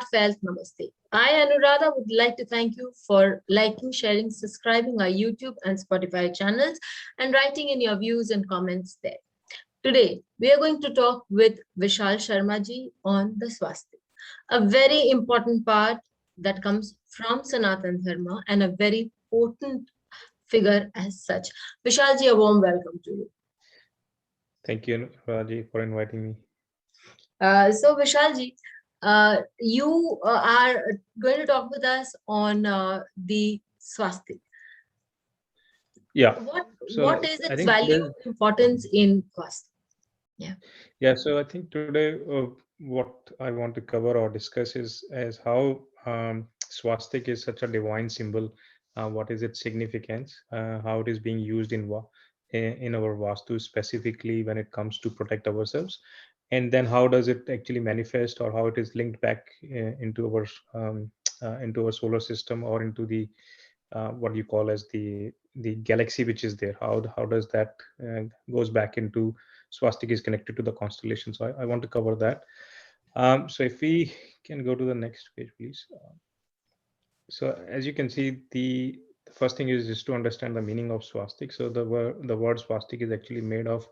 heartfelt namaste. I, Anuradha, would like to thank you for liking, sharing, subscribing our YouTube and Spotify channels and writing in your views and comments there. Today, we are going to talk with Vishal Sharma ji on the Swastik, a very important part that comes from Sanatan Dharma and a very potent figure as such. Vishal ji, a warm welcome to you. Thank you, Raji, for inviting me. So, Vishal ji, you are going to talk with us on the Swastik. Yeah. What is its value, importance in Swastik? Yeah. So I think today what I want to cover or discuss is how Swastik is such a divine symbol. What is its significance? How it is being used in our Vastu, specifically when it comes to protect ourselves, and then how does it actually manifest, or how it is linked back into our solar system, or into the what you call as the galaxy which is there. How does that goes back into Swastik is connected to the constellation. So I want to cover that. So if we can go to the next page, please. So as you can see, the first thing is just to understand the meaning of Swastik. So the word Swastik is actually made of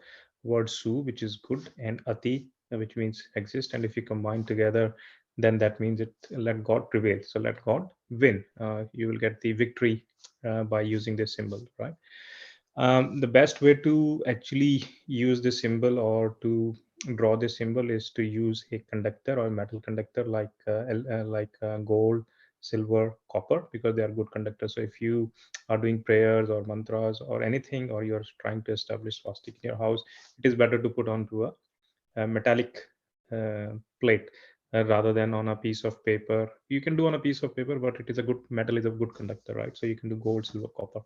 word Su, which is good, and Ati, which means exist. And if you combine together, then that means it let God prevail. So let God win. You will get the victory by using this symbol, right? The best way to actually use this symbol or to draw this symbol is to use a conductor or a metal conductor like gold, silver, copper, because they are good conductors. So if you are doing prayers or mantras or anything, or you're trying to establish swastika in your house, it is better to put onto a metallic plate rather than on a piece of paper. You can do on a piece of paper, but it is a good metal is a good conductor, right? So you can do gold, silver, copper.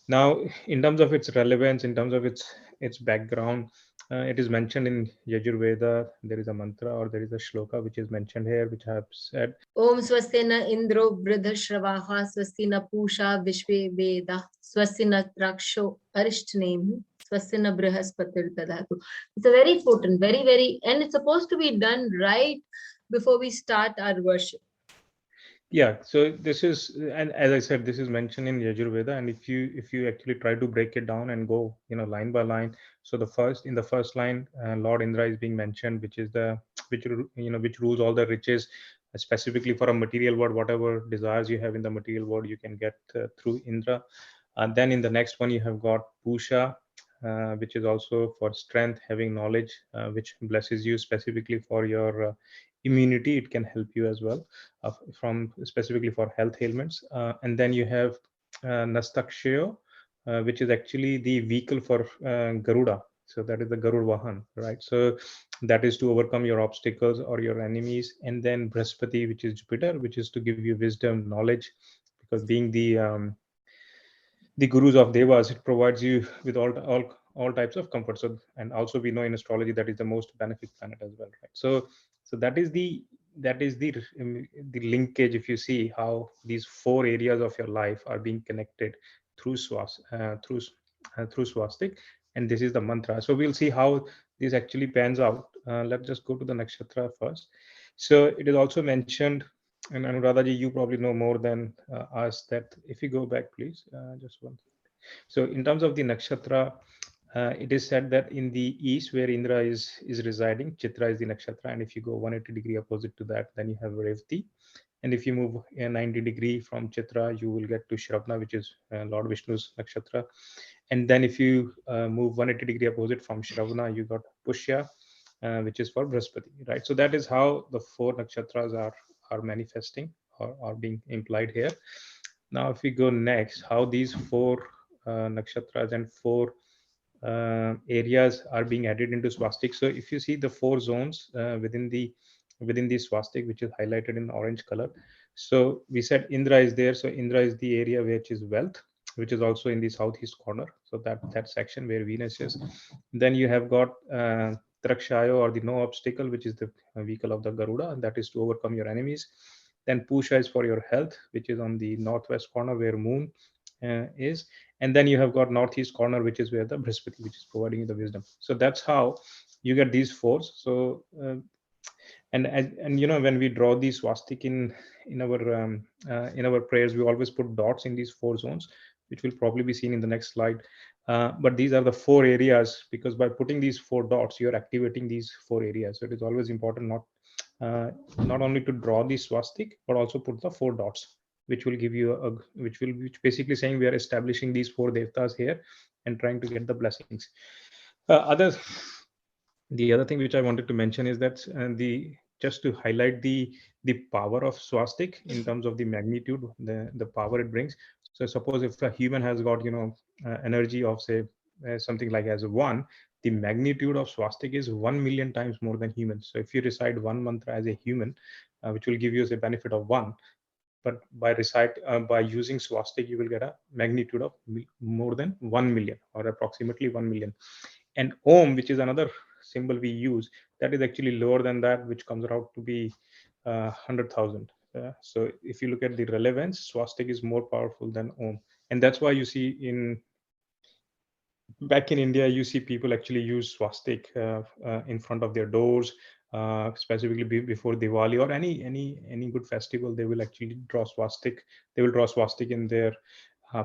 Now, in terms of its relevance, in terms of its background, it is mentioned in Yajurveda. There is a mantra or there is a shloka which is mentioned here, which I have said. Om swastina Indro Bridhashravah swastina Pusha Vishve Veda swastina Traksho Arishtnemi swastina Brihaspati Dadatu. It's a very potent, very, and it's supposed to be done right before we start our worship. Yeah, so this is, and as I said, this is mentioned in Yajurveda, and if you actually try to break it down and go, line by line. So in the first line, Lord Indra is being mentioned, which is which rules all the riches, specifically for a material world. Whatever desires you have in the material world, you can get through Indra. And then in the next one, you have got Pusha, which is also for strength, having knowledge, which blesses you specifically for your immunity. It can help you as well from specifically for health ailments. And then you have Nastakshayo, which is actually the vehicle for Garuda. So that is the Garud Vahan, right? So that is to overcome your obstacles or your enemies. And then Brihaspati, which is Jupiter, which is to give you wisdom, knowledge, because being the gurus of devas, it provides you with all types of comfort. So, and also we know in astrology that is the most benefic planet as well, right? So that is the linkage. If you see how these four areas of your life are being connected through through swastik, and this is the mantra. So we'll see how this actually pans out. Let's just go to the nakshatra first. So it is also mentioned, and Anuradha ji, you probably know more than us, that if you go back, please, just one. So in terms of the nakshatra, it is said that in the east, where Indra is residing, Chitra is the nakshatra, and if you go 180 degree opposite to that, then you have Revati. And if you move 90 degree from Chitra, you will get to Shravana, which is Lord Vishnu's nakshatra. And then if you move 180 degree opposite from Shravana, you got Pushya, which is for Brihaspati, right? So that is how the four nakshatras are manifesting or are being implied here. Now, if we go next, how these four nakshatras and four areas are being added into swastik. So if you see the four zones within the swastik, which is highlighted in orange color. So we said Indra is there. So Indra is the area which is wealth, which is also in the southeast corner. So that section where Venus is. Then you have got Trakshayo, or the no obstacle, which is the vehicle of the Garuda, and that is to overcome your enemies. Then Pusha is for your health, which is on the northwest corner where Moon is. And then you have got northeast corner, which is where the Brihaspati, which is providing you the wisdom. So that's how you get these fours. So And when we draw the swastik in our prayers, we always put dots in these four zones, which will probably be seen in the next slide. But these are the four areas, because by putting these four dots, you're activating these four areas. So it is always important not only to draw the swastik, but also put the four dots, which will give you which basically saying we are establishing these four devtas here and trying to get the blessings. Other The other thing which I wanted to mention is that the just to highlight the power of swastik in terms of the magnitude, the power it brings. So suppose if a human has got energy of, say, something like as a one, the magnitude of swastik is 1 million times more than humans. So if you recite one mantra as a human, which will give you a benefit of one, but by using swastik, you will get a magnitude of more than 1 million, or approximately 1 million. And Om, which is another symbol we use, that is actually lower than that, which comes out to be 100,000. So if you look at the relevance, swastik is more powerful than Om. And that's why you see back in India, you see people actually use swastik in front of their doors, specifically before Diwali or any good festival. They will actually draw swastik. They will draw swastik uh,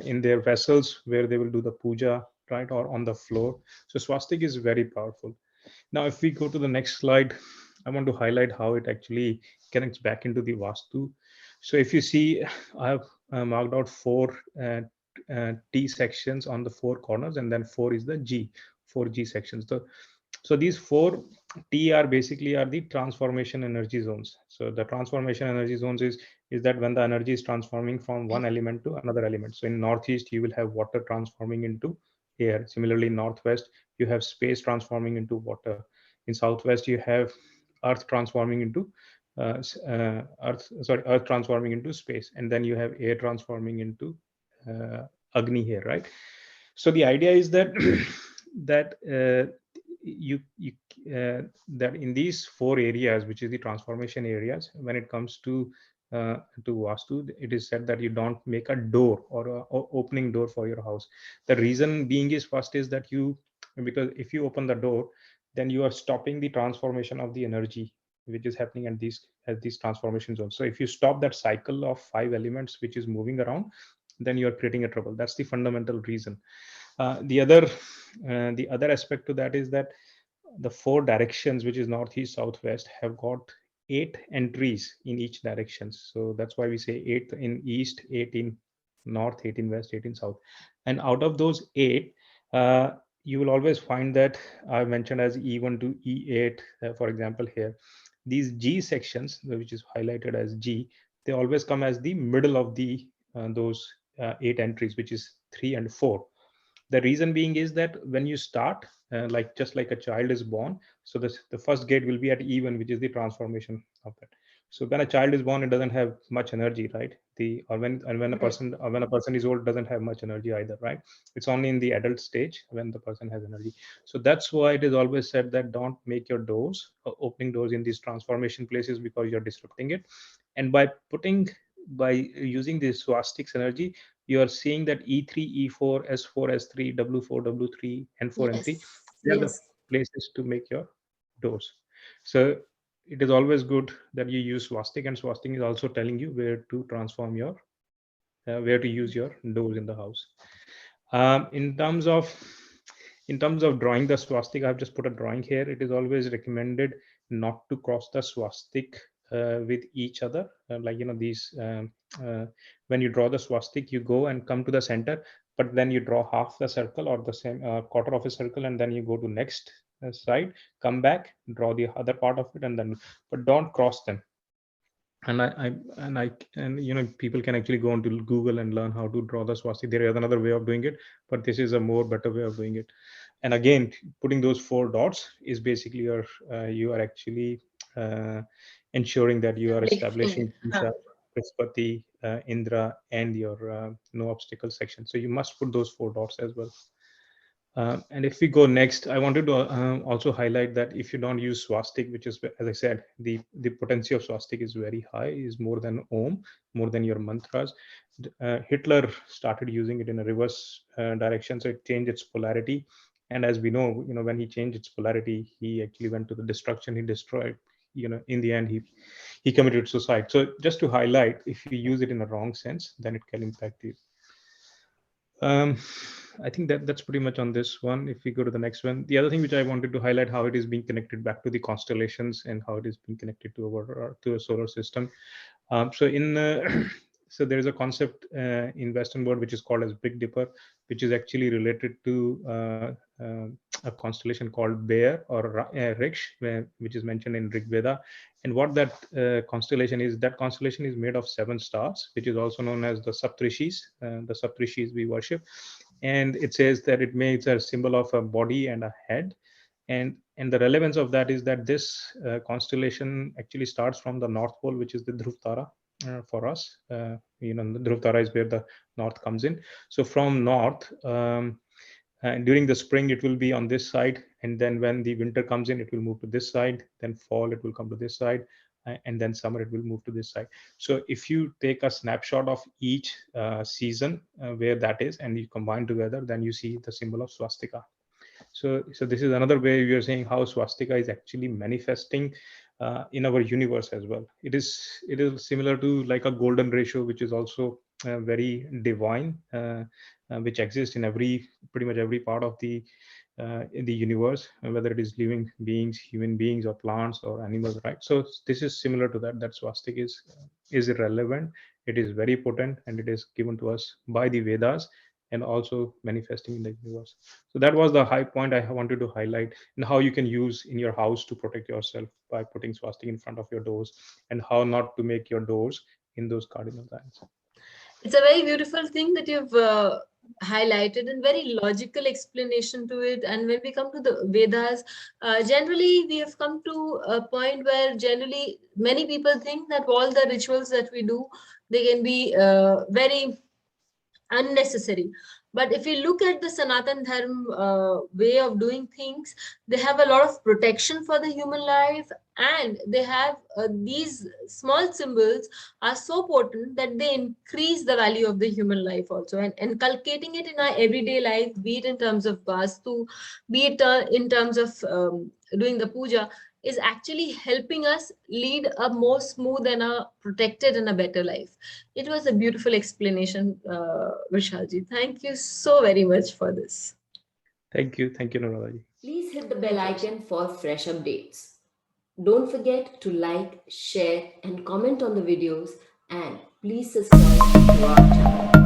in their vessels where they will do the puja, right, or on the floor. So swastik is very powerful. Now, if we go to the next slide, I want to highlight how it actually connects back into the Vastu. So if you see, I have marked out four T sections on the four corners, and then four is the G, four G sections. So these four T are basically the transformation energy zones. So the transformation energy zones is that when the energy is transforming from one element to another element. So in northeast, you will have water transforming into air. Similarly, in northwest, you have space transforming into water. In southwest, you have earth transforming into earth transforming into space, and then you have air transforming into Agni here, right? So the idea is that that you that in these four areas, which is the transformation areas, when it comes to Vastu, it is said that you don't make a door or opening door for your house. The reason being is, first is that because if you open the door, then you are stopping the transformation of the energy which is happening at these transformation zones. So if you stop that cycle of five elements which is moving around, then you are creating a trouble. That's the fundamental reason. The other aspect to that is that the four directions, which is northeast, southwest, have got 8 entries in each direction. So that's why we say 8 in east, 8 in north, 8 in west, 8 in south. And out of those 8, you will always find that I mentioned as E1 to E8, for example, here. These G sections, which is highlighted as G, they always come as the middle of those 8 entries, which is 3 and 4. The reason being is that when you start, like just like a child is born, so the first gate will be at E1, which is the transformation of that. So when a child is born, it doesn't have much energy, right? The or when and when a Right. person or when a person is old, doesn't have much energy either, right? It's only in the adult stage when the person has energy. So that's why it is always said that don't make your doors opening doors in these transformation places, because you're disrupting it. And by using this swastiks energy, you are seeing that E3, E4, S4, S3, W4, W3, N4, N3, Yes. they are the Yes. places to make your doors. So it is always good that you use swastik, and swastik is also telling you where to use your doors in the house. In terms of drawing the swastik, I've just put a drawing here. It is always recommended not to cross the swastik with each other. These when you draw the swastik, you go and come to the center, but then you draw half the circle or the same quarter of a circle, and then you go to next side, come back, draw the other part of it, and then, but don't cross them. And people can actually go onto Google and learn how to draw the swastik. There is another way of doing it, but this is a more better way of doing it. And again, putting those four dots is basically you are actually ensuring that you are Establishing. establishing Isha, Brihaspati, Indra, and your no obstacle section. So you must put those four dots as well. And if we go next, I wanted to also highlight that if you don't use swastik, which is, as I said, the potency of swastik is very high, is more than Om, more than your mantras. Hitler started using it in a reverse direction, so it changed its polarity. And as we know, when he changed its polarity, he actually went to the destruction. He destroyed. In the end, he committed suicide. So just to highlight, if you use it in a wrong sense, then it can impact you. um, I think that's pretty much on this one. If we go to the next one, the other thing which I wanted to highlight, how it is being connected back to the constellations and how it is being connected to our to a solar system. So in so there is a concept in Western world which is called as Big Dipper, which is actually related to a constellation called Bear or Riksh, which is mentioned in Rig Veda. And what that constellation is, that constellation is made of 7 stars, which is also known as the Saptrishis, the Saptrishis we worship. And it says that it makes a symbol of a body and a head. And the relevance of that is that this constellation actually starts from the North Pole, which is the Dhruv Tara for us. The Dhruv Tara is where the north comes in. So from north, and during the spring it will be on this side, and then when the winter comes in it will move to this side, then fall it will come to this side, and then summer it will move to this side. So if you take a snapshot of each season where that is, and you combine together, then you see the symbol of swastika. So this is another way we are saying how swastika is actually manifesting in our universe as well. It is similar to like a golden ratio, which is also very divine, which exists in pretty much every part of in the universe, whether it is living beings, human beings, or plants or animals, right? So this is similar to that. That swastika is irrelevant. It is very potent, and it is given to us by the Vedas and also manifesting in the universe. So that was the high point I wanted to highlight, and how you can use in your house to protect yourself by putting swastika in front of your doors, and how not to make your doors in those cardinal signs. It's a very beautiful thing that you've highlighted, and very logical explanation to it. And when we come to the Vedas, generally we have come to a point where generally many people think that all the rituals that we do, they can be very unnecessary. But if you look at the Sanatan Dharma way of doing things, they have a lot of protection for the human life, and they have these small symbols are so potent that they increase the value of the human life also. And inculcating it in our everyday life, be it in terms of Vastu, be it in terms of doing the puja, is actually helping us lead a more smooth and a protected and a better life. It was a beautiful explanation, Vishalji. Thank you so very much for this. Thank you, Anuradha. Please hit the bell icon for fresh updates. Don't forget to like, share, and comment on the videos, and please subscribe to our channel.